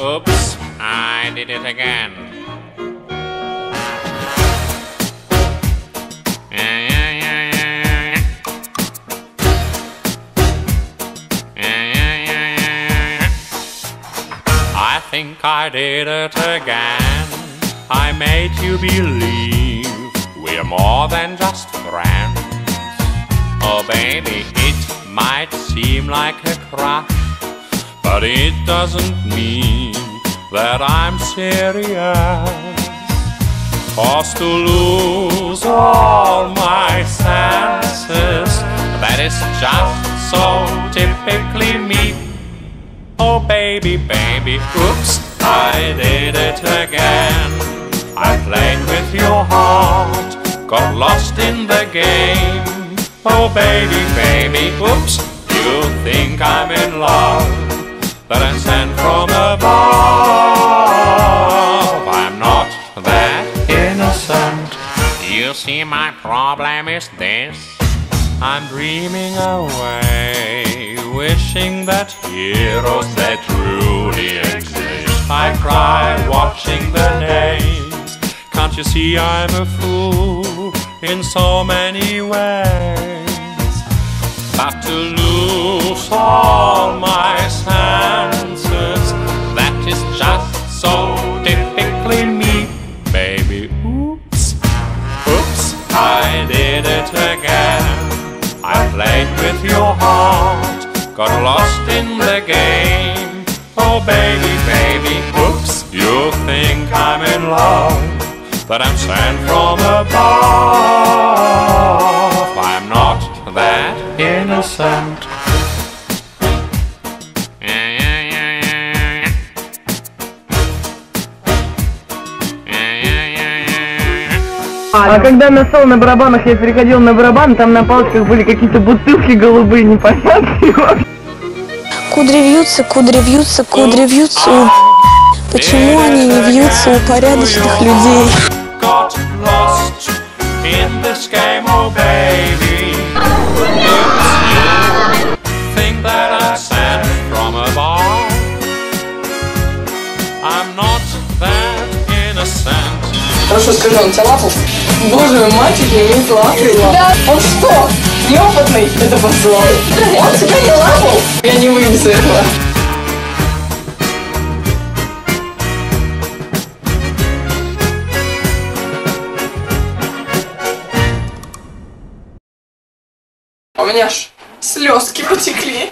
Oops, I did it again. I think I did it again. I made you believe we're more than just friends. Oh baby, it might seem like a crush, but it doesn't mean that I'm serious. 'Cause to lose all my senses, that is just so typically me. Oh baby, baby, oops, I did it again. I played with your heart, got lost in the game. Oh baby, baby, oops, you think I'm in love, that I'm sent from above. I'm not that innocent. You see, my problem is this: I'm dreaming away, wishing that heroes that truly exist. I cry watching the names. Can't you see I'm a fool in so many ways? But to lose all my senses, that is just so typically me. Baby, oops, oops, I did it again. I played with your heart, got lost in the game. Oh baby, baby, oops, you think I'm in love, that I'm sent from above. I'm not that innocent. А когда на соло на барабанах я переходил на барабан, там на палочках были какие-то бутылки голубые, непонятные. Кудри вьются, кудри вьются, кудри вьются. Почему они не вьются у порядочных людей? Хорошо, скажи, он тебя лапал? Боже мой, мальчик не имеет лапы. Да. Он что? Неопытный? Это посол. Он тебя не лапал? Я не вынесу этого. У меня ж слезки потекли.